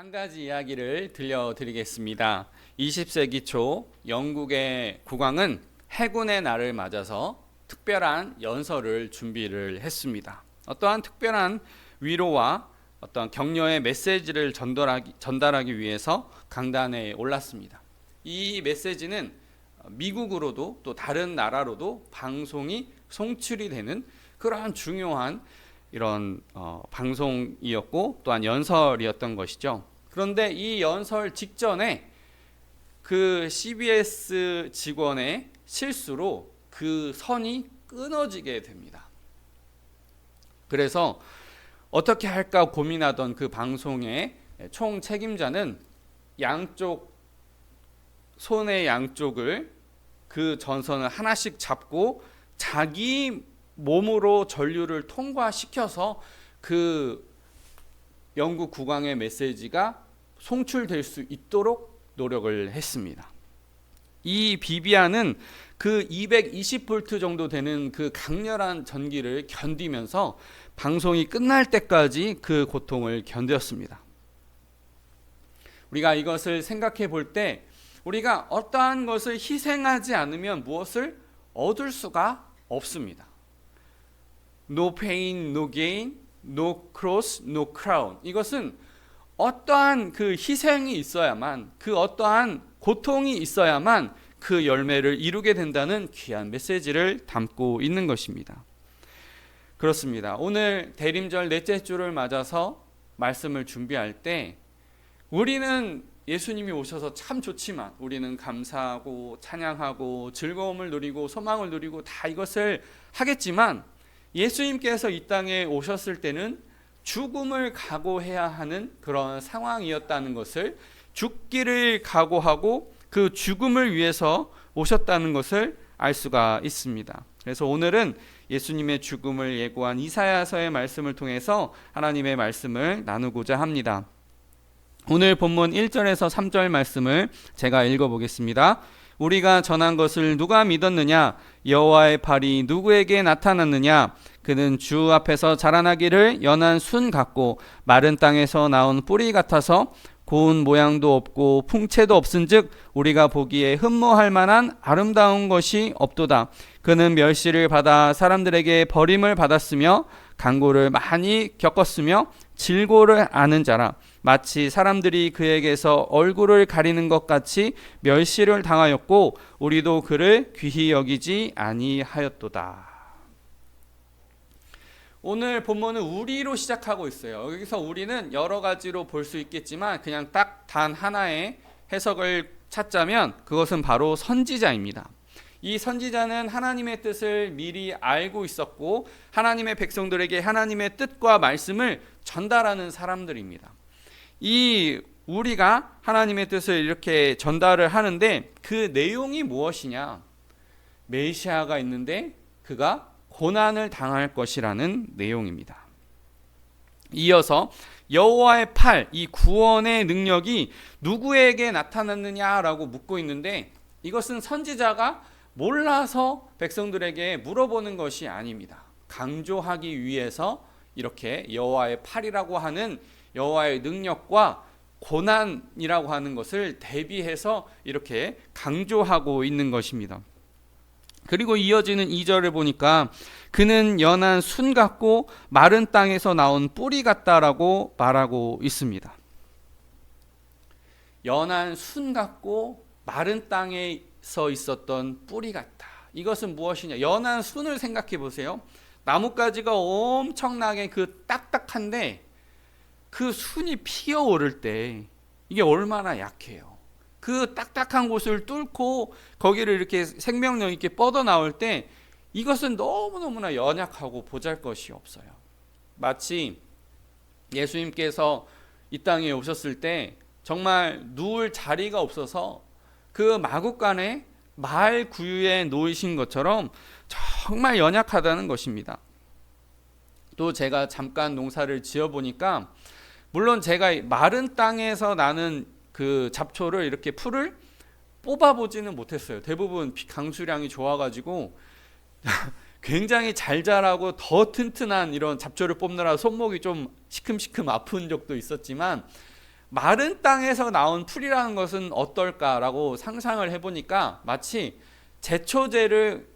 한 가지 이야기를 들려드리겠습니다. 20세기 초 영국의 국왕은 해군의 날을 맞아서 특별한 연설을 준비를 했습니다. 어떠한 특별한 위로와 어떤 격려의 메시지를 전달하기 위해서 강단에 올랐습니다. 이 메시지는 미국으로도 또 다른 나라로도 방송이 송출이 되는 그러한 중요한 이런 방송이었고 또한 연설이었던 것이죠. 그런데 이 연설 직전에 그 CBS 직원의 실수로 그 선이 끊어지게 됩니다. 그래서 어떻게 할까 고민하던 그 방송의 총 책임자는 손의 양쪽을 그 전선을 하나씩 잡고 자기 몸으로 전류를 통과시켜서 그 영국 국왕의 메시지가 송출될 수 있도록 노력을 했습니다. 이 비비안은 그 220V 정도 되는 그 강렬한 전기를 견디면서 방송이 끝날 때까지 그 고통을 견뎠습니다. 우리가 이것을 생각해 볼 때 우리가 어떠한 것을 희생하지 않으면 무엇을 얻을 수가 없습니다. No pain, no gain, no cross, no crown. 이것은 어떠한 그 희생이 있어야만, 그 어떠한 고통이 있어야만 그 열매를 이루게 된다는 귀한 메시지를 담고 있는 것입니다. 그렇습니다. 오늘 대림절 넷째 주를 맞아서 말씀을 준비할 때 우리는 예수님이 오셔서 참 좋지만 우리는 감사하고 찬양하고 즐거움을 누리고 소망을 누리고 다 이것을 하겠지만 예수님께서 이 땅에 오셨을 때는 죽음을 각오해야 하는 그런 상황이었다는 것을, 죽기를 각오하고 그 죽음을 위해서 오셨다는 것을 알 수가 있습니다. 그래서 오늘은 예수님의 죽음을 예고한 이사야서의 말씀을 통해서 하나님의 말씀을 나누고자 합니다. 오늘 본문 1절에서 3절 말씀을 제가 읽어보겠습니다. 우리가 전한 것을 누가 믿었느냐? 여호와의 팔이 누구에게 나타났느냐? 그는 주 앞에서 자라나기를 연한 순 같고 마른 땅에서 나온 뿌리 같아서 고운 모양도 없고 풍채도 없은즉 우리가 보기에 흠모할 만한 아름다운 것이 없도다. 그는 멸시를 받아 사람들에게 버림을 받았으며 간고를 많이 겪었으며 질고를 아는 자라. 마치 사람들이 그에게서 얼굴을 가리는 것 같이 멸시를 당하였고 우리도 그를 귀히 여기지 아니하였도다. 오늘 본문은 우리로 시작하고 있어요. 여기서 우리는 여러 가지로 볼 수 있겠지만 그냥 딱 단 하나의 해석을 찾자면 그것은 바로 선지자입니다. 이 선지자는 하나님의 뜻을 미리 알고 있었고 하나님의 백성들에게 하나님의 뜻과 말씀을 전달하는 사람들입니다. 이 우리가 하나님의 뜻을 이렇게 전달을 하는데 그 내용이 무엇이냐? 메시아가 있는데 그가 고난을 당할 것이라는 내용입니다. 이어서 여호와의 팔, 이 구원의 능력이 누구에게 나타났느냐라고 묻고 있는데 이것은 선지자가 몰라서 백성들에게 물어보는 것이 아닙니다. 강조하기 위해서 이렇게 여호와의 팔이라고 하는 여호와의 능력과 고난이라고 하는 것을 대비해서 이렇게 강조하고 있는 것입니다. 그리고 이어지는 2절을 보니까 그는 연한 순 같고 마른 땅에서 나온 뿌리 같다라고 말하고 있습니다. 연한 순 같고 마른 땅에서 있었던 뿌리 같다. 이것은 무엇이냐? 연한 순을 생각해 보세요. 나뭇가지가 엄청나게 그 딱딱한데 그 순이 피어오를 때 이게 얼마나 약해요. 그 딱딱한 곳을 뚫고 거기를 이렇게 생명력 있게 뻗어나올 때 이것은 너무너무나 연약하고 보잘것이 없어요. 마치 예수님께서 이 땅에 오셨을 때 정말 누울 자리가 없어서 그 마구간에 말 구유에 놓이신 것처럼 정말 연약하다는 것입니다. 또 제가 잠깐 농사를 지어보니까 물론 제가 마른 땅에서 나는 그 잡초를 이렇게 풀을 뽑아보지는 못했어요. 대부분 강수량이 좋아가지고 굉장히 잘 자라고 더 튼튼한 이런 잡초를 뽑느라 손목이 좀 시큼시큼 아픈 적도 있었지만 마른 땅에서 나온 풀이라는 것은 어떨까라고 상상을 해보니까 마치 제초제를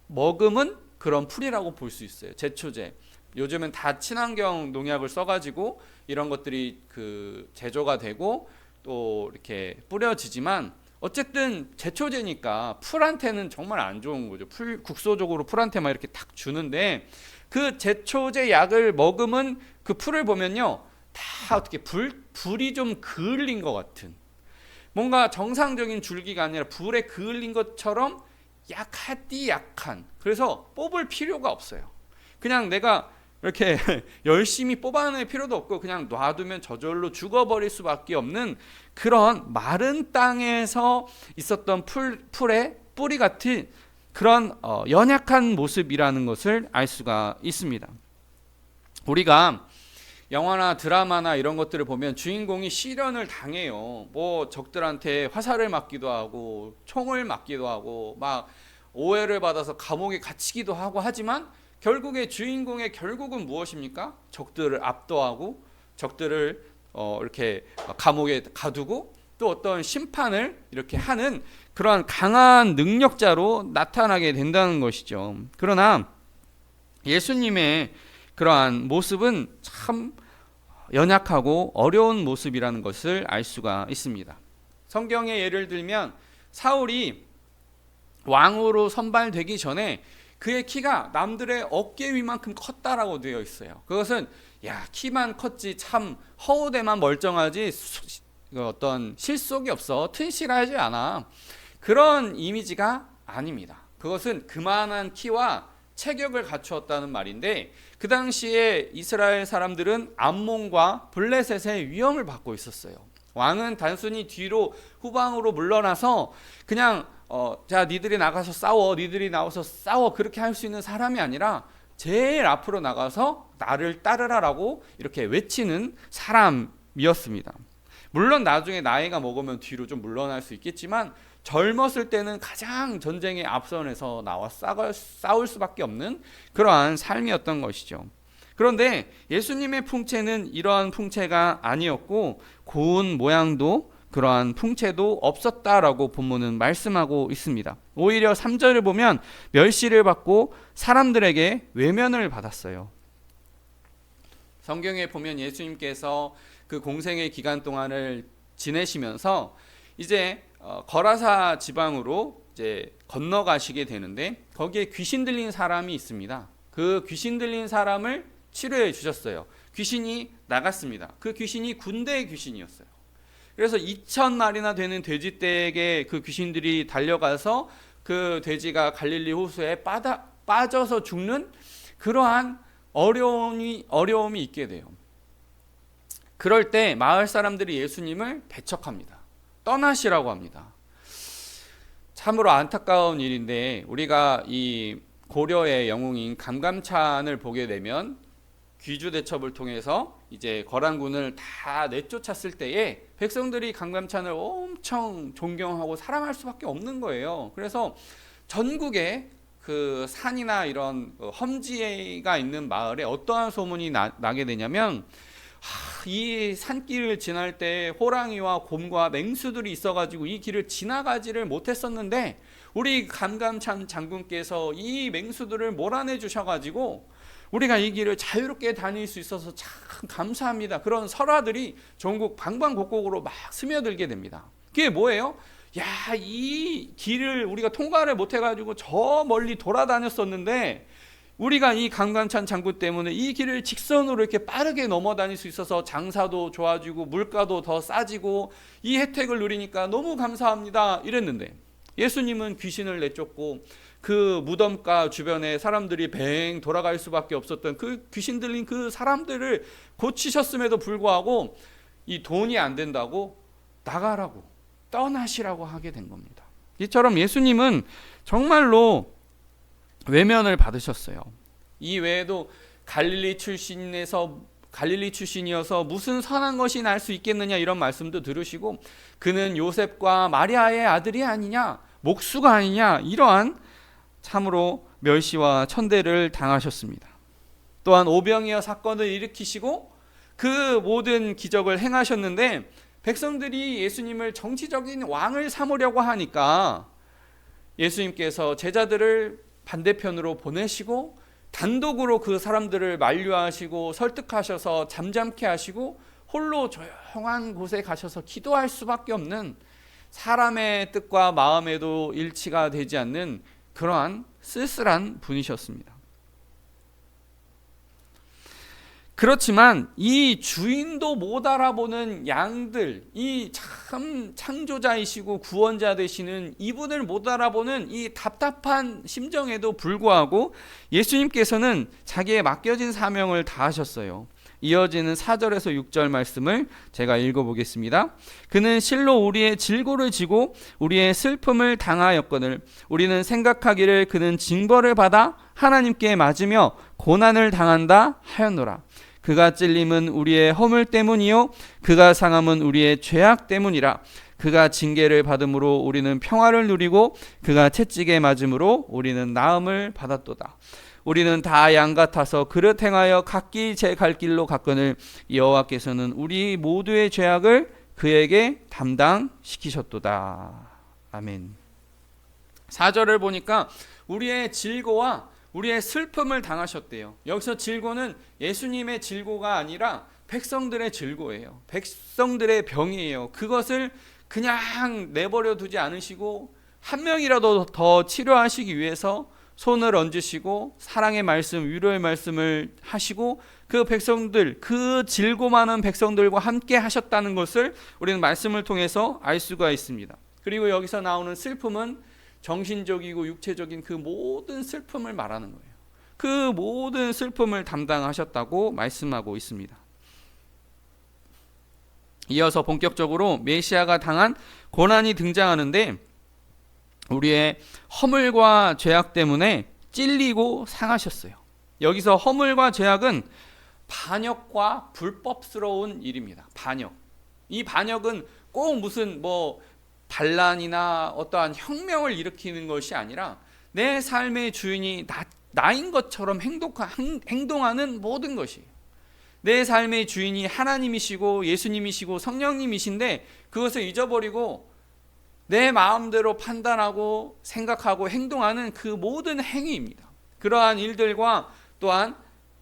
머금은 그런 풀이라고 볼 수 있어요. 제초제. 요즘은 다 친환경 농약을 써가지고 이런 것들이 그 제조가 되고 또 이렇게 뿌려지지만 어쨌든 제초제니까 풀한테는 정말 안 좋은 거죠. 국소적으로 풀한테만 이렇게 탁 주는데 그 제초제 약을 머금은 그 풀을 보면요, 다 어떻게 불이 좀 그을린 것 같은, 뭔가 정상적인 줄기가 아니라 불에 그을린 것처럼 약한, 그래서 뽑을 필요가 없어요. 그냥 내가 이렇게 열심히 뽑아낼 필요도 없고 그냥 놔두면 저절로 죽어버릴 수밖에 없는 그런 마른 땅에서 있었던 풀의 뿌리 같은 그런 연약한 모습이라는 것을 알 수가 있습니다. 우리가 영화나 드라마나 이런 것들을 보면 주인공이 시련을 당해요. 뭐 적들한테 화살을 맞기도 하고 총을 맞기도 하고 막 오해를 받아서 감옥에 갇히기도 하고 하지만 결국에 주인공의 결국은 무엇입니까? 적들을 압도하고 적들을 이렇게 감옥에 가두고 또 어떤 심판을 이렇게 하는 그러한 강한 능력자로 나타나게 된다는 것이죠. 그러나 예수님의 그러한 모습은 참 연약하고 어려운 모습이라는 것을 알 수가 있습니다. 성경의 예를 들면 사울이 왕으로 선발되기 전에 그의 키가 남들의 어깨 위만큼 컸다라고 되어 있어요. 그것은 키만 컸지 참 허우대만 멀쩡하지 어떤 실속이 없어, 튼실하지 않아, 그런 이미지가 아닙니다. 그것은 그만한 키와 체격을 갖추었다는 말인데 그 당시에 이스라엘 사람들은 암몬과 블레셋의 위험을 받고 있었어요. 왕은 단순히 뒤로 후방으로 물러나서 그냥 자 니들이 나가서 싸워, 니들이 나와서 싸워, 그렇게 할 수 있는 사람이 아니라 제일 앞으로 나가서 나를 따르라라고 이렇게 외치는 사람이었습니다. 물론 나중에 나이가 먹으면 뒤로 좀 물러날 수 있겠지만 젊었을 때는 가장 전쟁의 앞선에서 나와 싸울 수밖에 없는 그러한 삶이었던 것이죠. 그런데 예수님의 풍채는 이러한 풍채가 아니었고 고운 모양도 그러한 풍채도 없었다라고 본문은 말씀하고 있습니다. 오히려 3절을 보면 멸시를 받고 사람들에게 외면을 받았어요. 성경에 보면 예수님께서 그 공생의 기간 동안을 지내시면서 이제 거라사 지방으로 이제 건너가시게 되는데 거기에 귀신 들린 사람이 있습니다. 그 귀신 들린 사람을 치료해 주셨어요. 귀신이 나갔습니다. 그 귀신이 군대의 귀신이었어요. 그래서 2,000마리나 되는 돼지떼에게 그 귀신들이 달려가서 그 돼지가 갈릴리 호수에 빠져서 죽는 그러한 어려움이 있게 돼요. 그럴 때 마을 사람들이 예수님을 배척합니다. 떠나시라고 합니다. 참으로 안타까운 일인데 우리가 이 고려의 영웅인 감감찬을 보게 되면 귀주대첩을 통해서 이제 거란군을 다 내쫓았을 때에 백성들이 감감찬을 엄청 존경하고 사랑할 수밖에 없는 거예요. 그래서 전국에 그 산이나 이런 험지가 있는 마을에 어떠한 소문이 나게 되냐면 이 산길을 지날 때 호랑이와 곰과 맹수들이 있어가지고 이 길을 지나가지를 못했었는데 우리 감감찬 장군께서 이 맹수들을 몰아내 주셔가지고 우리가 이 길을 자유롭게 다닐 수 있어서 참 감사합니다. 그런 설화들이 전국 방방곡곡으로 막 스며들게 됩니다. 그게 뭐예요? 이 길을 우리가 통과를 못해가지고 저 멀리 돌아다녔었는데 우리가 이 감감찬 장군 때문에 이 길을 직선으로 이렇게 빠르게 넘어 다닐 수 있어서 장사도 좋아지고 물가도 더 싸지고 이 혜택을 누리니까 너무 감사합니다 이랬는데 예수님은 귀신을 내쫓고 그 무덤가 주변에 사람들이 뱅 돌아갈 수밖에 없었던 그 귀신 들린 그 사람들을 고치셨음에도 불구하고 이 돈이 안 된다고 나가라고 떠나시라고 하게 된 겁니다. 이처럼 예수님은 정말로 외면을 받으셨어요. 이 외에도 갈릴리 출신이어서 무슨 선한 것이 날 수 있겠느냐 이런 말씀도 들으시고 그는 요셉과 마리아의 아들이 아니냐, 목수가 아니냐 이러한 참으로 멸시와 천대를 당하셨습니다. 또한 오병이어 사건을 일으키시고 그 모든 기적을 행하셨는데 백성들이 예수님을 정치적인 왕을 삼으려고 하니까 예수님께서 제자들을 반대편으로 보내시고 단독으로 그 사람들을 만류하시고 설득하셔서 잠잠케 하시고 홀로 조용한 곳에 가셔서 기도할 수밖에 없는, 사람의 뜻과 마음에도 일치가 되지 않는 그러한 쓸쓸한 분이셨습니다. 그렇지만 이 주인도 못 알아보는 양들, 이 참 창조자이시고 구원자 되시는 이분을 못 알아보는 이 답답한 심정에도 불구하고 예수님께서는 자기의 맡겨진 사명을 다하셨어요. 이어지는 4절에서 6절 말씀을 제가 읽어보겠습니다. 그는 실로 우리의 질고를 지고 우리의 슬픔을 당하였거늘 우리는 생각하기를 그는 징벌을 받아 하나님께 맞으며 고난을 당한다 하였노라. 그가 찔림은 우리의 허물 때문이요 그가 상함은 우리의 죄악 때문이라. 그가 징계를 받음으로 우리는 평화를 누리고 그가 채찍에 맞음으로 우리는 나음을 받았도다. 우리는 다 양 같아서 그릇 행하여 각기 제 갈 길로 갔거늘 여호와께서는 우리 모두의 죄악을 그에게 담당시키셨도다. 아멘. 4절을 보니까 우리의 질고와 우리의 슬픔을 당하셨대요. 여기서 질고는 예수님의 질고가 아니라 백성들의 질고예요. 백성들의 병이에요. 그것을 그냥 내버려 두지 않으시고 한 명이라도 더 치료하시기 위해서 손을 얹으시고 사랑의 말씀, 위로의 말씀을 하시고 그 백성들, 그 질고 많은 백성들과 함께 하셨다는 것을 우리는 말씀을 통해서 알 수가 있습니다. 그리고 여기서 나오는 슬픔은 정신적이고 육체적인 그 모든 슬픔을 말하는 거예요. 그 모든 슬픔을 담당하셨다고 말씀하고 있습니다. 이어서 본격적으로 메시아가 당한 고난이 등장하는데 우리의 허물과 죄악 때문에 찔리고 상하셨어요. 여기서 허물과 죄악은 반역과 불법스러운 일입니다. 반역. 이 반역은 꼭 무슨 반란이나 어떠한 혁명을 일으키는 것이 아니라 내 삶의 주인이 나인 것처럼 행동하는 모든 것이에요. 내 삶의 주인이 하나님이시고 예수님이시고 성령님이신데 그것을 잊어버리고 내 마음대로 판단하고 생각하고 행동하는 그 모든 행위입니다. 그러한 일들과 또한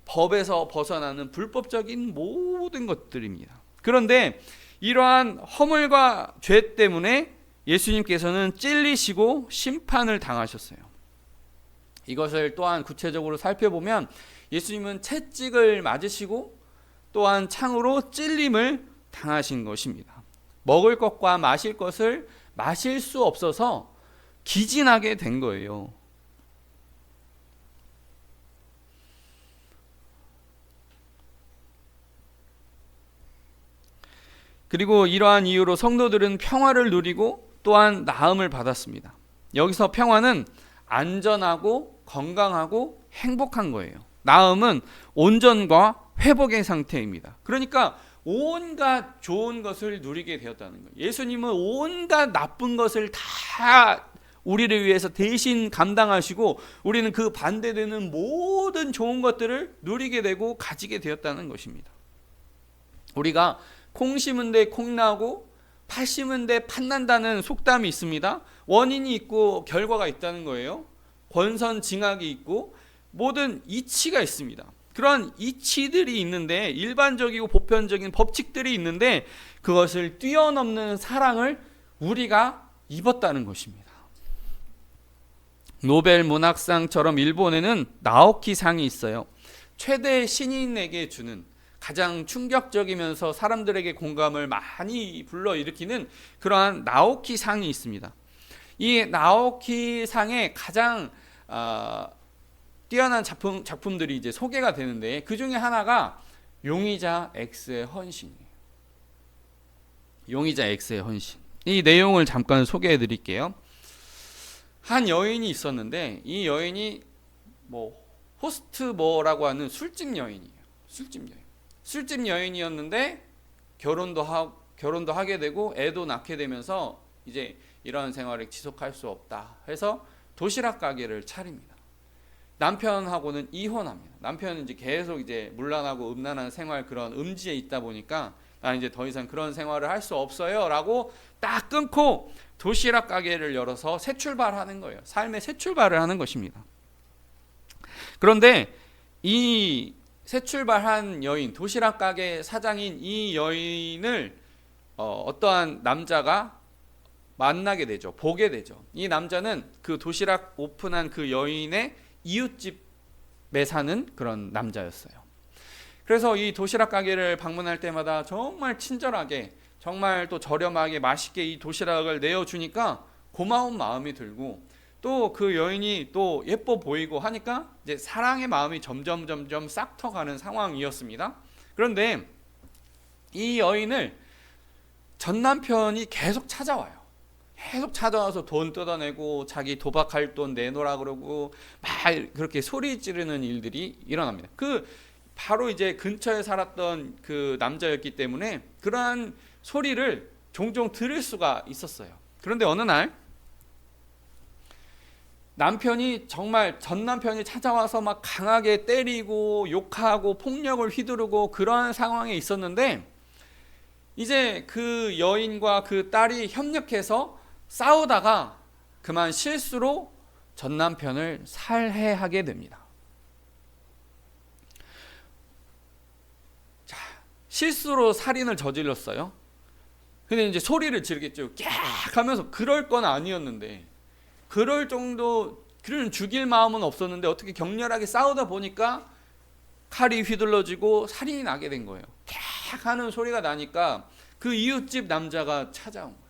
법에서 벗어나는 불법적인 모든 것들입니다. 그런데 이러한 허물과 죄 때문에 예수님께서는 찔리시고 심판을 당하셨어요. 이것을 또한 구체적으로 살펴보면 예수님은 채찍을 맞으시고 또한 창으로 찔림을 당하신 것입니다. 먹을 것과 마실 것을 마실 수 없어서 기진하게 된 거예요. 그리고 이러한 이유로 성도들은 평화를 누리고 또한 나음을 받았습니다. 여기서 평화는 안전하고 건강하고 행복한 거예요. 나음은 온전과 회복의 상태입니다. 그러니까 온갖 좋은 것을 누리게 되었다는 거예요. 예수님은 온갖 나쁜 것을 다 우리를 위해서 대신 감당하시고 우리는 그 반대되는 모든 좋은 것들을 누리게 되고 가지게 되었다는 것입니다. 우리가 콩 심은 데 콩 나고 팥 심은 데 팥 난다는 속담이 있습니다. 원인이 있고 결과가 있다는 거예요. 권선징악이 있고 모든 이치가 있습니다. 그런 이치들이 있는데 일반적이고 보편적인 법칙들이 있는데 그것을 뛰어넘는 사랑을 우리가 입었다는 것입니다. 노벨 문학상처럼 일본에는 나오키 상이 있어요. 최대 신인에게 주는 가장 충격적이면서 사람들에게 공감을 많이 불러일으키는 그러한 나오키 상이 있습니다. 이 나오키 상의 가장 뛰어난 작품들이 이제 소개가 되는데 그 중에 하나가 용의자 X의 헌신이에요. 용의자 X의 헌신. 이 내용을 잠깐 소개해 드릴게요. 한 여인이 있었는데 이 여인이 호스트머라고 하는 술집 여인이에요. 술집 여인이었는데 결혼도 하게 되고 애도 낳게 되면서 이제 이런 생활을 지속할 수 없다 해서 도시락 가게를 차립니다. 남편하고는 이혼합니다. 남편은 이제 계속 이제 문란하고 음란한 생활, 그런 음지에 있다 보니까 나 이제 더 이상 그런 생활을 할 수 없어요라고 딱 끊고 도시락 가게를 열어서 새 출발하는 거예요. 삶의 새 출발을 하는 것입니다. 그런데 이 새 출발한 여인, 도시락 가게 사장인 이 여인을 어떠한 남자가 만나게 되죠. 보게 되죠. 이 남자는 그 도시락 오픈한 그 여인의 이웃집에 사는 그런 남자였어요. 그래서 이 도시락 가게를 방문할 때마다 정말 친절하게, 정말 또 저렴하게 맛있게 이 도시락을 내어주니까 고마운 마음이 들고, 또 그 여인이 또 예뻐 보이고 하니까 이제 사랑의 마음이 점점 싹 터가는 상황이었습니다. 그런데 이 여인을 전 남편이 계속 찾아와요. 계속 찾아와서 돈 뜯어내고 자기 도박할 돈 내놓으라 그러고 막 그렇게 소리 지르는 일들이 일어납니다. 그 바로 이제 근처에 살았던 그 남자였기 때문에 그러한 소리를 종종 들을 수가 있었어요. 그런데 어느 날 남편이, 정말 전 남편이 찾아와서 막 강하게 때리고 욕하고 폭력을 휘두르고 그런 상황에 있었는데, 이제 그 여인과 그 딸이 협력해서 싸우다가 그만 실수로 전 남편을 살해하게 됩니다. 자, 실수로 살인을 저질렀어요. 근데 이제 소리를 지르겠죠. 꺄 하면서. 그럴 건 아니었는데, 그럴 정도, 그는 죽일 마음은 없었는데 어떻게 격렬하게 싸우다 보니까 칼이 휘둘러지고 살인이 나게 된 거예요. 꺄 하는 소리가 나니까 그 이웃집 남자가 찾아온 거예요.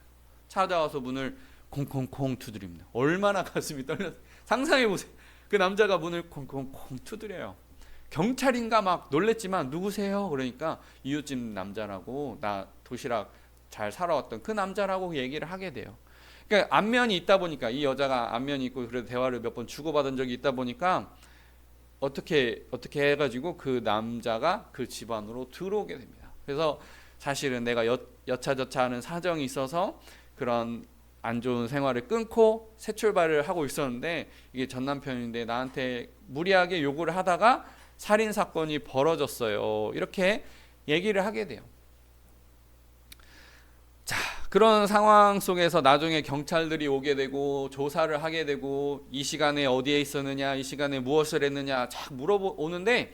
찾아와서 문을 콩콩콩 두드립니다. 얼마나 가슴이 떨렸어요. 상상해 보세요. 그 남자가 문을 콩콩콩 두드려요. 경찰인가 막 놀랬지만 누구세요? 그러니까 이웃집 남자라고, 나 도시락 잘 살아왔던 그 남자라고 얘기를 하게 돼요. 그러니까 안면이 있다 보니까, 이 여자가 안면이 있고 그래도 대화를 몇 번 주고받은 적이 있다 보니까 어떻게 해가지고 그 남자가 그 집안으로 들어오게 됩니다. 그래서 사실은 내가 여차저차하는 사정이 있어서 그런 안 좋은 생활을 끊고 새 출발을 하고 있었는데, 이게 전 남편인데 나한테 무리하게 요구를 하다가 살인 사건이 벌어졌어요. 이렇게 얘기를 하게 돼요. 자, 그런 상황 속에서 나중에 경찰들이 오게 되고 조사를 하게 되고, 이 시간에 어디에 있었느냐, 이 시간에 무엇을 했느냐 쫙 물어보는데,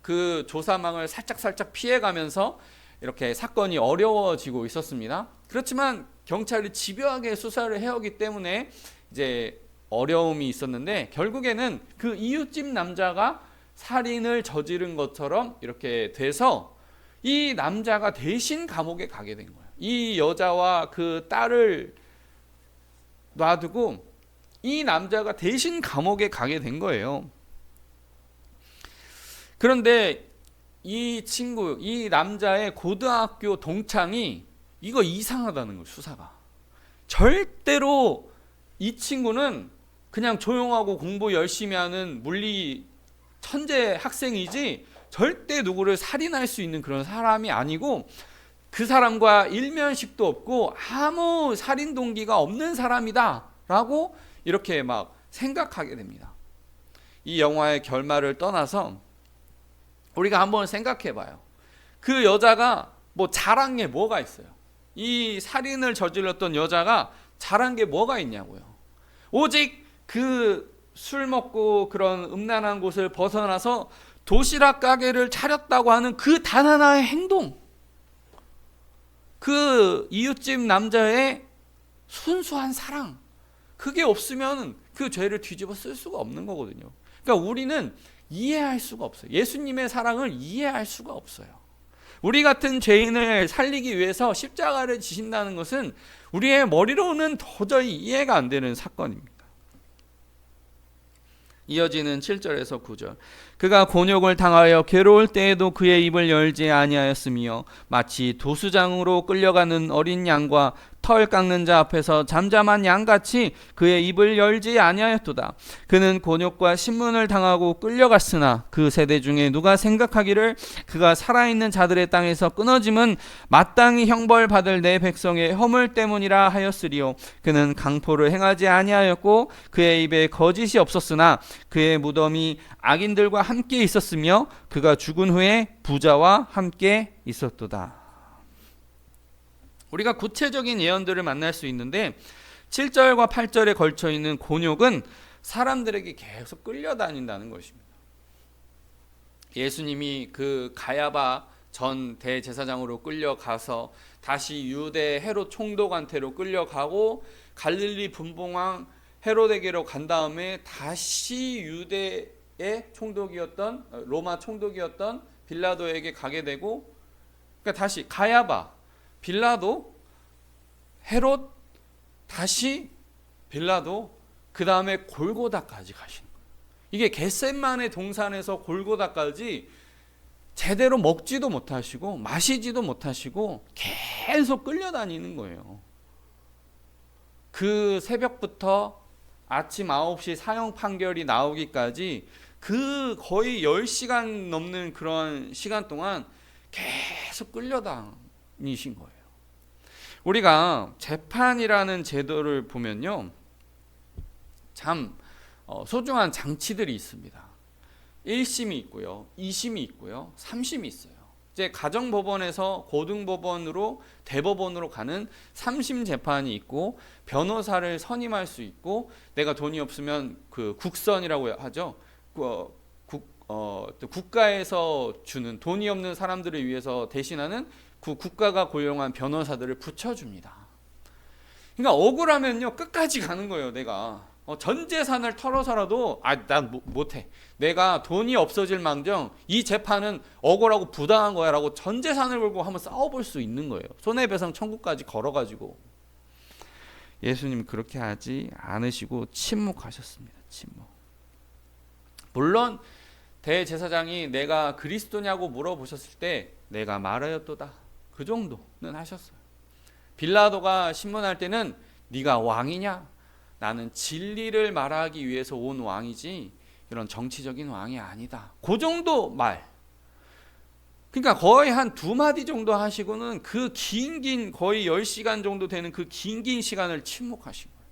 그 조사망을 살짝 피해가면서 이렇게 사건이 어려워지고 있었습니다. 그렇지만 경찰이 집요하게 수사를 해오기 때문에 이제 어려움이 있었는데, 결국에는 그 이웃집 남자가 살인을 저지른 것처럼 이렇게 돼서 이 남자가 대신 감옥에 가게 된 거예요. 이 여자와 그 딸을 놔두고 이 남자가 대신 감옥에 가게 된 거예요. 그런데 이 친구, 이 남자의 고등학교 동창이 이거 이상하다는 거예요. 수사가 절대로, 이 친구는 그냥 조용하고 공부 열심히 하는 물리 천재 학생이지 절대 누구를 살인할 수 있는 그런 사람이 아니고, 그 사람과 일면식도 없고 아무 살인 동기가 없는 사람이다 라고 이렇게 막 생각하게 됩니다. 이 영화의 결말을 떠나서 우리가 한번 생각해 봐요. 그 여자가 뭐 잘한 게 뭐가 있어요? 이 살인을 저질렀던 여자가 잘한 게 뭐가 있냐고요. 오직 그 술 먹고 그런 음란한 곳을 벗어나서 도시락 가게를 차렸다고 하는 그 단 하나의 행동, 그 이웃집 남자의 순수한 사랑, 그게 없으면 그 죄를 뒤집어 쓸 수가 없는 거거든요. 그러니까 우리는 이해할 수가 없어요. 예수님의 사랑을 이해할 수가 없어요. 우리 같은 죄인을 살리기 위해서 십자가를 지신다는 것은 우리의 머리로는 도저히 이해가 안 되는 사건입니다. 이어지는 7절에서 9절. 그가 곤욕을 당하여 괴로울 때에도 그의 입을 열지 아니하였으며 마치 도수장으로 끌려가는 어린 양과 털 깎는 자 앞에서 잠잠한 양같이 그의 입을 열지 아니하였도다. 그는 곤욕과 신문을 당하고 끌려갔으나 그 세대 중에 누가 생각하기를 그가 살아있는 자들의 땅에서 끊어짐은 마땅히 형벌받을 내 백성의 허물 때문이라 하였으리요. 그는 강포를 행하지 아니하였고 그의 입에 거짓이 없었으나 그의 무덤이 악인들과 함께 있었으며 그가 죽은 후에 부자와 함께 있었도다. 우리가 구체적인 예언들을 만날 수 있는데 7절과 8절에 걸쳐 있는 곤욕은 사람들에게 계속 끌려다닌다는 것입니다. 예수님이 그 가야바 전 대제사장으로 끌려가서 다시 유대 헤롯 총독한테로 끌려가고 갈릴리 분봉왕 헤롯에게로 간 다음에 다시 유대의 총독이었던 로마 총독이었던 빌라도에게 가게 되고, 그러니까 다시 가야바, 빌라도, 헤롯, 다시 빌라도, 그 다음에 골고다까지 가시는 거예요. 이게 겟셋만의 동산에서 골고다까지 제대로 먹지도 못하시고 마시지도 못하시고 계속 끌려다니는 거예요. 그 새벽부터 아침 9시 사형 판결이 나오기까지 그 거의 10시간 넘는 그런 시간 동안 계속 끌려다니신 거예요. 우리가 재판이라는 제도를 보면요, 참 소중한 장치들이 있습니다. 1심이 있고요, 2심이 있고요, 3심이 있어요. 이제 가정법원에서 고등법원으로 대법원으로 가는 3심 재판이 있고, 변호사를 선임할 수 있고, 내가 돈이 없으면 그 국선이라고 하죠. 국가에서 주는, 돈이 없는 사람들을 위해서 대신하는 그 국가가 고용한 변호사들을 붙여줍니다. 그러니까 억울하면요 끝까지 가는 거예요. 내가 전 재산을 털어서라도 난 못해, 내가 돈이 없어질 망정 이 재판은 억울하고 부당한 거야 라고 전 재산을 걸고 한번 싸워볼 수 있는 거예요. 손해배상 청구까지 걸어가지고. 예수님 그렇게 하지 않으시고 침묵하셨습니다. 침묵. 물론 대제사장이 내가 그리스도냐고 물어보셨을 때 내가 말하였도다, 그 정도는 하셨어요. 빌라도가 신문할 때는 네가 왕이냐? 나는 진리를 말하기 위해서 온 왕이지 이런 정치적인 왕이 아니다, 그 정도 말. 그러니까 거의 한 2마디 정도 하시고는 그 긴 거의 10시간 정도 되는 그 긴 시간을 침묵하신 거예요.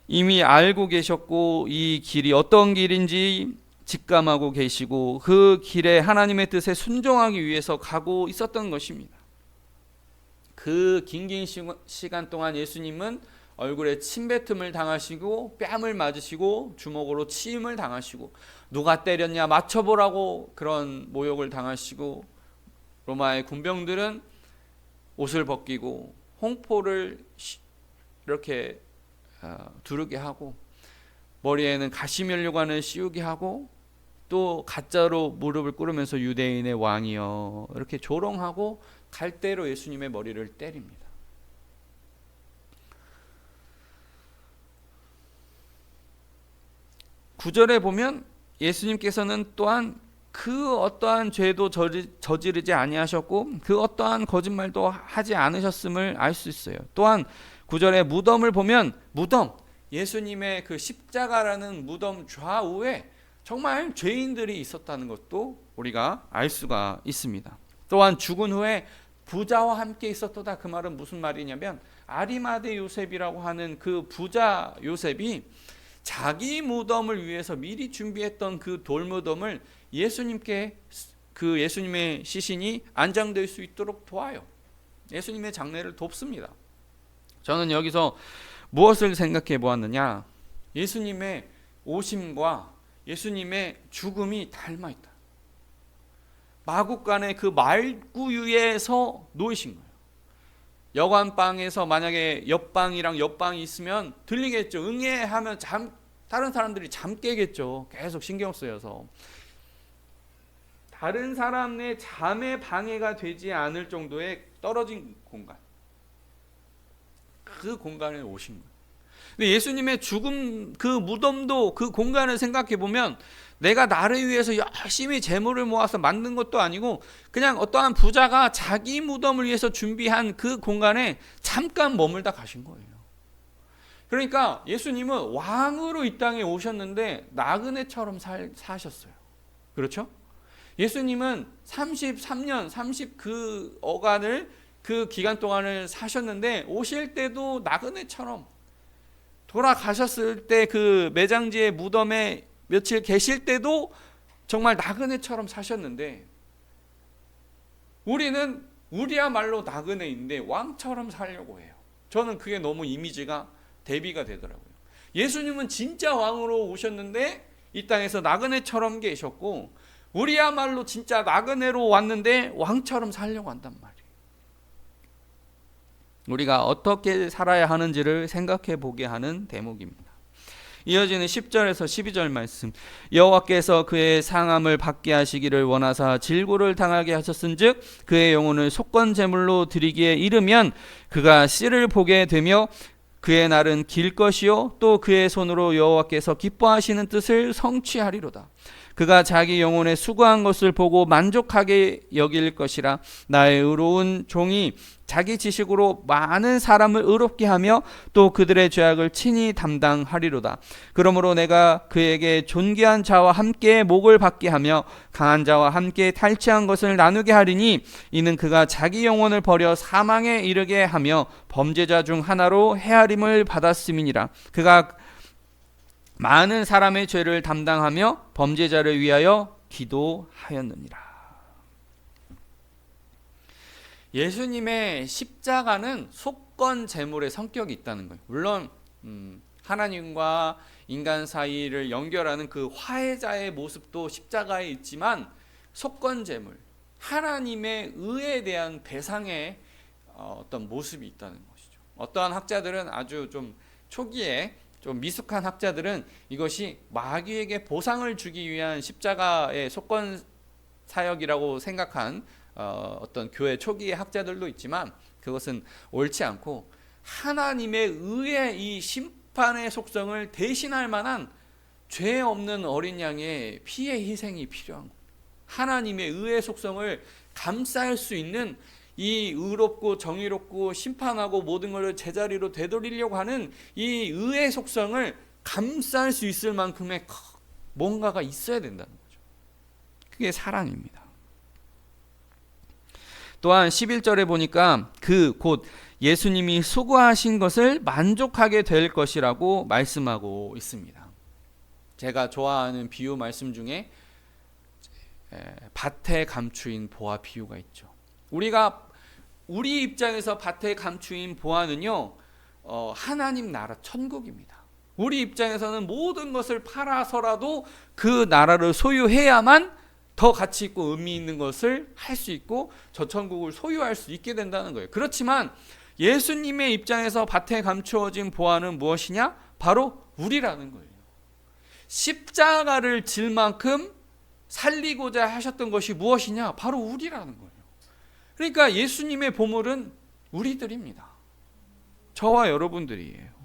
이미 알고 계셨고 이 길이 어떤 길인지 직감하고 계시고 그 길에 하나님의 뜻에 순종하기 위해서 가고 있었던 것입니다. 그 긴 시간 동안 예수님은 얼굴에 침뱉음을 당하시고 뺨을 맞으시고 주먹으로 치임을 당하시고 누가 때렸냐 맞춰보라고 그런 모욕을 당하시고, 로마의 군병들은 옷을 벗기고 홍포를 이렇게 두르게 하고 머리에는 가시면류관을 씌우게 하고 또 가짜로 무릎을 꿇으면서 유대인의 왕이여 이렇게 조롱하고 갈대로 예수님의 머리를 때립니다. 구절에 보면 예수님께서는 또한 그 어떠한 죄도 저지르지 아니하셨고 그 어떠한 거짓말도 하지 않으셨음을 알 수 있어요. 또한 구절에 무덤을 보면 무덤, 예수님의 그 십자가라는 무덤 좌우에 정말 죄인들이 있었다는 것도 우리가 알 수가 있습니다. 또한 죽은 후에 부자와 함께 있었도다. 그 말은 무슨 말이냐면 아리마대 요셉이라고 하는 그 부자 요셉이 자기 무덤을 위해서 미리 준비했던 그 돌무덤을 예수님께 그 예수님의 시신이 안장될 수 있도록 도와요. 예수님의 장례를 돕습니다. 저는 여기서 무엇을 생각해 보았느냐, 예수님의 오심과 예수님의 죽음이 닮아 있다. 마국간의 그 말구유에서 놓이신 거예요. 여관방에서 만약에 옆방이랑 옆방이 있으면 들리겠죠. 응애하면 다른 사람들이 잠 깨겠죠. 계속 신경 쓰여서. 다른 사람의 잠에 방해가 되지 않을 정도의 떨어진 공간, 그 공간에 오신 거예요. 근데 예수님의 죽음 그 무덤도 그 공간을 생각해 보면 내가 나를 위해서 열심히 재물을 모아서 만든 것도 아니고 그냥 어떠한 부자가 자기 무덤을 위해서 준비한 그 공간에 잠깐 머물다 가신 거예요. 그러니까 예수님은 왕으로 이 땅에 오셨는데 나그네처럼 사셨어요. 그렇죠? 예수님은 33년, 30 어간을 그 기간 동안을 사셨는데 오실 때도 나그네처럼 돌아가셨을 때 그 매장지의 무덤에 며칠 계실 때도 정말 나그네처럼 사셨는데 우리야말로 나그네인데 왕처럼 살려고 해요. 저는 그게 너무 이미지가 대비가 되더라고요. 예수님은 진짜 왕으로 오셨는데 이 땅에서 나그네처럼 계셨고 우리야말로 진짜 나그네로 왔는데 왕처럼 살려고 한단 말이에요. 우리가 어떻게 살아야 하는지를 생각해 보게 하는 대목입니다. 이어지는 10절에서 12절 말씀. 여호와께서 그의 상함을 받게 하시기를 원하사 질고를 당하게 하셨은즉 그의 영혼을 속건 제물로 드리기에 이르면 그가 씨를 보게 되며 그의 날은 길 것이요 또 그의 손으로 여호와께서 기뻐하시는 뜻을 성취하리로다. 그가 자기 영혼에 수고한 것을 보고 만족하게 여길 것이라. 나의 의로운 종이 자기 지식으로 많은 사람을 의롭게 하며 또 그들의 죄악을 친히 담당하리로다. 그러므로 내가 그에게 존귀한 자와 함께 목을 받게 하며 강한 자와 함께 탈취한 것을 나누게 하리니 이는 그가 자기 영혼을 버려 사망에 이르게 하며 범죄자 중 하나로 헤아림을 받았음이니라. 그가 많은 사람의 죄를 담당하며 범죄자를 위하여 기도하였느니라. 예수님의 십자가는 속건 제물의 성격이 있다는 거예요. 물론 하나님과 인간 사이를 연결하는 그 화해자의 모습도 십자가에 있지만 속건 제물, 하나님의 의에 대한 배상의 어떤 모습이 있다는 것이죠. 어떠한 학자들은 아주 좀 초기에 좀 미숙한 학자들은 이것이 마귀에게 보상을 주기 위한 십자가의 속건 사역이라고 생각한 어떤 교회 초기의 학자들도 있지만 그것은 옳지 않고 하나님의 의의 이 심판의 속성을 대신할 만한 죄 없는 어린 양의 피의 희생이 필요한 겁니다. 하나님의 의의 속성을 감쌀 수 있는 이 의롭고 정의롭고 심판하고 모든 것을 제자리로 되돌리려고 하는 이 의의 속성을 감쌀 수 있을 만큼의 뭔가가 있어야 된다는 거죠. 그게 사랑입니다. 또한 11절에 보니까 그 곧 예수님이 수고하신 것을 만족하게 될 것이라고 말씀하고 있습니다. 제가 좋아하는 비유 말씀 중에 밭에 감추인 보화 비유가 있죠. 우리 입장에서 밭에 감추인 보화는요, 하나님 나라 천국입니다. 우리 입장에서는 모든 것을 팔아서라도 그 나라를 소유해야만 더 가치 있고 의미 있는 것을 할 수 있고 저 천국을 소유할 수 있게 된다는 거예요. 그렇지만 예수님의 입장에서 밭에 감추어진 보화는 무엇이냐? 바로 우리라는 거예요. 십자가를 질 만큼 살리고자 하셨던 것이 무엇이냐? 바로 우리라는 거예요. 그러니까 예수님의 보물은 우리들입니다. 저와 여러분들이에요.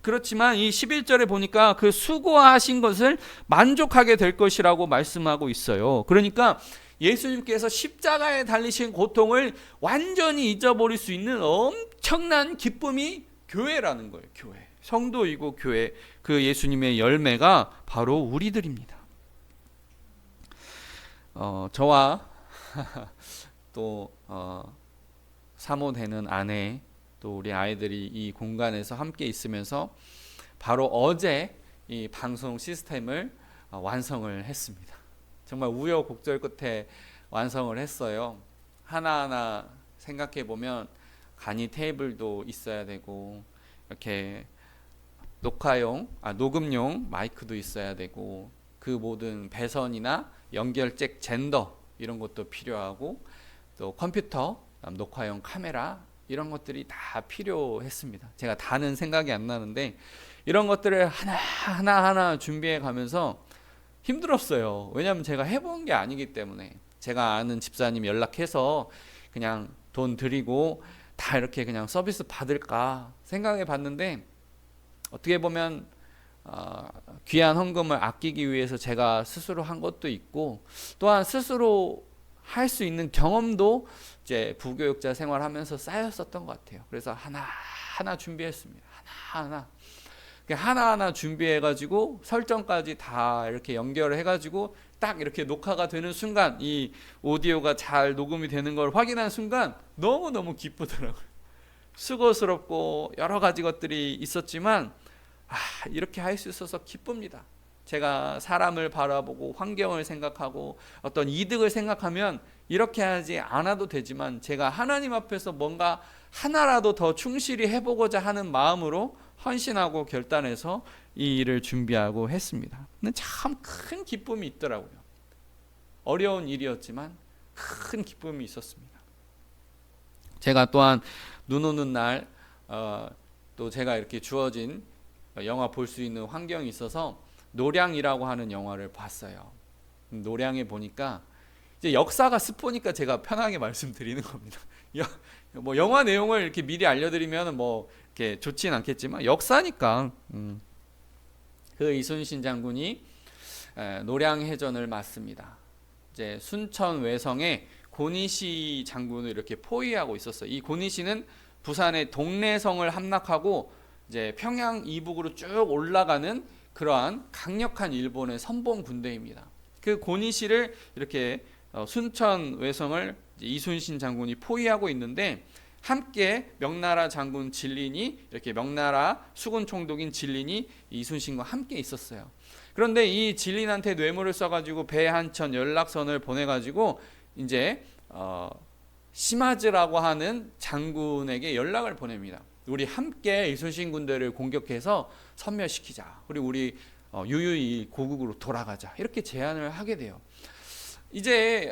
그렇지만 이 11절에 보니까 그 수고하신 것을 만족하게 될 것이라고 말씀하고 있어요. 그러니까 예수님께서 십자가에 달리신 고통을 완전히 잊어버릴 수 있는 엄청난 기쁨이 교회라는 거예요. 교회. 성도이고 교회. 그 예수님의 열매가 바로 우리들입니다. 저와 또 사모되는 아내 또 우리 아이들이 이 공간에서 함께 있으면서 바로 어제 이 방송 시스템을 완성을 했습니다. 정말 우여곡절 끝에 완성을 했어요. 하나하나 생각해 보면 간이 테이블도 있어야 되고 이렇게 녹음용 마이크도 있어야 되고 그 모든 배선이나 연결잭 젠더 이런 것도 필요하고 또 컴퓨터, 녹화용 카메라 이런 것들이 다 필요했습니다. 제가 다는 생각이 안 나는데 이런 것들을 하나하나 준비해 가면서 힘들었어요. 왜냐하면 제가 해본 게 아니기 때문에. 제가 아는 집사님 연락해서 그냥 돈 드리고 다 이렇게 그냥 서비스 받을까 생각해 봤는데 어떻게 보면 귀한 헌금을 아끼기 위해서 제가 스스로 한 것도 있고, 또한 스스로 할 수 있는 경험도 이제 부교육자 생활하면서 쌓였었던 것 같아요. 그래서 하나하나 준비했습니다. 하나하나 준비해가지고 설정까지 다 이렇게 연결을 해가지고 딱 이렇게 녹화가 되는 순간, 이 오디오가 잘 녹음이 되는 걸 확인한 순간 너무너무 기쁘더라고요. 수고스럽고 여러 가지 것들이 있었지만 이렇게 할 수 있어서 기쁩니다. 제가 사람을 바라보고 환경을 생각하고 어떤 이득을 생각하면 이렇게 하지 않아도 되지만, 제가 하나님 앞에서 뭔가 하나라도 더 충실히 해보고자 하는 마음으로 헌신하고 결단해서 이 일을 준비하고 했습니다. 근데 참 큰 기쁨이 있더라고요. 어려운 일이었지만 큰 기쁨이 있었습니다. 제가 또한 눈 오는 날 또 제가 이렇게 주어진 영화 볼 수 있는 환경이 있어서 노량이라고 하는 영화를 봤어요. 노량에 보니까 이제 역사가 스포니까 제가 편하게 말씀드리는 겁니다. 뭐 영화 내용을 이렇게 미리 알려드리면 뭐 이렇게 좋지는 않겠지만 역사니까 그 이순신 장군이 노량해전을 맡습니다. 이제 순천 외성에 고니시 장군을 이렇게 포위하고 있었어요. 이 고니시는 부산의 동래성을 함락하고 이제 평양 이북으로 쭉 올라가는 그러한 강력한 일본의 선봉 군대입니다. 그 고니시를 이렇게 순천 외성을 이순신 장군이 포위하고 있는데, 함께 명나라 장군 진린이, 이렇게 명나라 수군 총독인 진린이 이순신과 함께 있었어요. 그런데 이 진린한테 뇌물을 써가지고 배 한 천 연락선을 보내가지고 이제 시마즈라고 하는 장군에게 연락을 보냅니다. 우리 함께 이순신 군대를 공격해서 섬멸시키자. 그리고 우리 유유히 고국으로 돌아가자. 이렇게 제안을 하게 돼요. 이제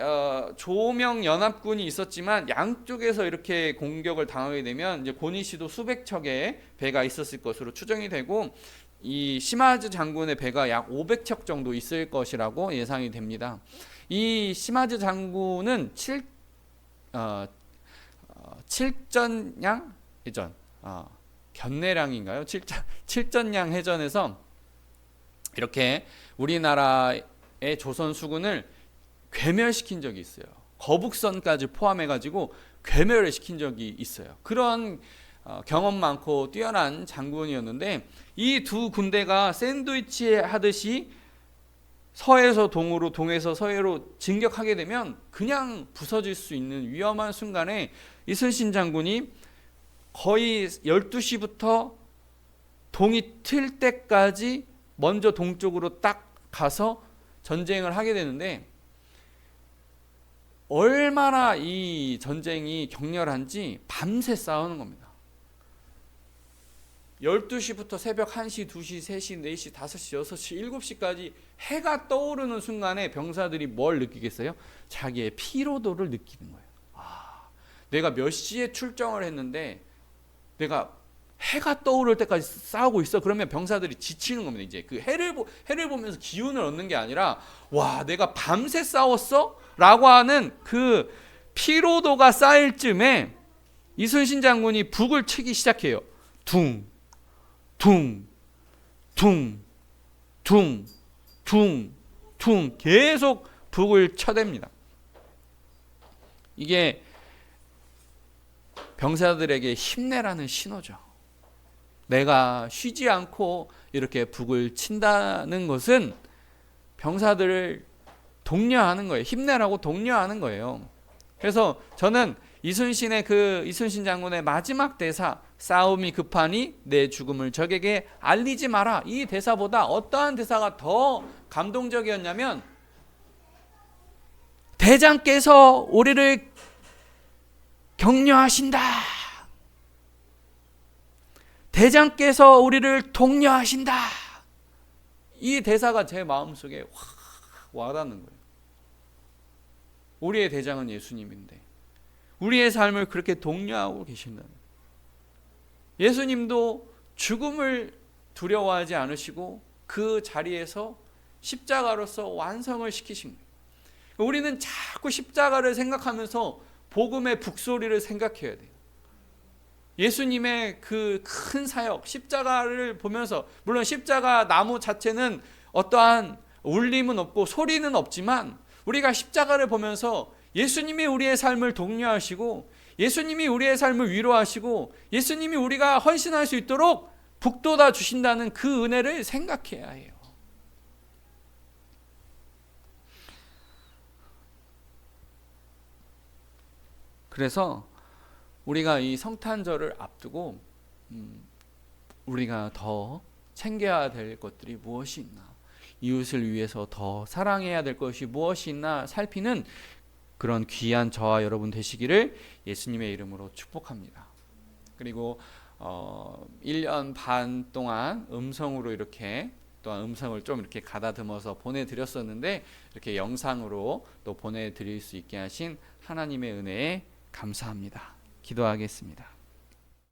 조명 연합군이 있었지만 양쪽에서 이렇게 공격을 당하게 되면 이제 고니시도 수백 척의 배가 있었을 것으로 추정이 되고, 이 시마즈 장군의 배가 약 500척 정도 있을 것이라고 예상이 됩니다. 이 시마즈 장군은 칠전양 해전, 견내량인가요? 칠전양 해전에서 이렇게 우리나라의 조선 수군을 괴멸시킨 적이 있어요. 거북선까지 포함해가지고 괴멸을 시킨 적이 있어요. 그런 경험 많고 뛰어난 장군이었는데, 이 두 군대가 샌드위치 하듯이 서에서 동으로, 동에서 서해로 진격하게 되면 그냥 부서질 수 있는 위험한 순간에 이순신 장군이 거의 12시부터 동이 틀 때까지 먼저 동쪽으로 딱 가서 전쟁을 하게 되는데, 얼마나 이 전쟁이 격렬한지 밤새 싸우는 겁니다. 12시부터 새벽 1시, 2시, 3시, 4시, 5시, 6시, 7시까지 해가 떠오르는 순간에 병사들이 뭘 느끼겠어요? 자기의 피로도를 느끼는 거예요. 내가 몇 시에 출정을 했는데 내가 해가 떠오를 때까지 싸우고 있어. 그러면 병사들이 지치는 겁니다. 이제 그 해를 보면서 기운을 얻는 게 아니라, 와, 내가 밤새 싸웠어? 라고 하는 그 피로도가 쌓일 쯤에 이순신 장군이 북을 치기 시작해요. 둥, 둥, 둥, 둥, 둥, 둥, 계속 북을 쳐댑니다. 이게 병사들에게 힘내라는 신호죠. 내가 쉬지 않고 이렇게 북을 친다는 것은 병사들을 독려하는 거예요. 힘내라고 독려하는 거예요. 그래서 저는 이순신 장군의 마지막 대사, 싸움이 급하니 내 죽음을 적에게 알리지 마라, 이 대사보다 어떠한 대사가 더 감동적이었냐면, 대장께서 우리를 격려하신다, 대장께서 우리를 독려하신다, 이 대사가 제 마음속에 확 와닿는 거예요. 우리의 대장은 예수님인데 우리의 삶을 그렇게 독려하고 계신다는, 예수님도 죽음을 두려워하지 않으시고 그 자리에서 십자가로서 완성을 시키신 거예요. 우리는 자꾸 십자가를 생각하면서 복음의 북소리를 생각해야 돼요. 예수님의 그 큰 사역, 십자가를 보면서, 물론 십자가 나무 자체는 어떠한 울림은 없고 소리는 없지만 우리가 십자가를 보면서 예수님이 우리의 삶을 독려하시고 예수님이 우리의 삶을 위로하시고 예수님이 우리가 헌신할 수 있도록 북돋아 주신다는 그 은혜를 생각해야 해요. 그래서 우리가 이 성탄절을 앞두고 우리가 더 챙겨야 될 것들이 무엇이 있나, 이웃을 위해서 더 사랑해야 될 것이 무엇이 있나 살피는 그런 귀한 저와 여러분 되시기를 예수님의 이름으로 축복합니다. 그리고 1년 반 동안 음성으로 이렇게, 또한 음성을 좀 이렇게 가다듬어서 보내드렸었는데 이렇게 영상으로 또 보내드릴 수 있게 하신 하나님의 은혜에 감사합니다. 기도하겠습니다.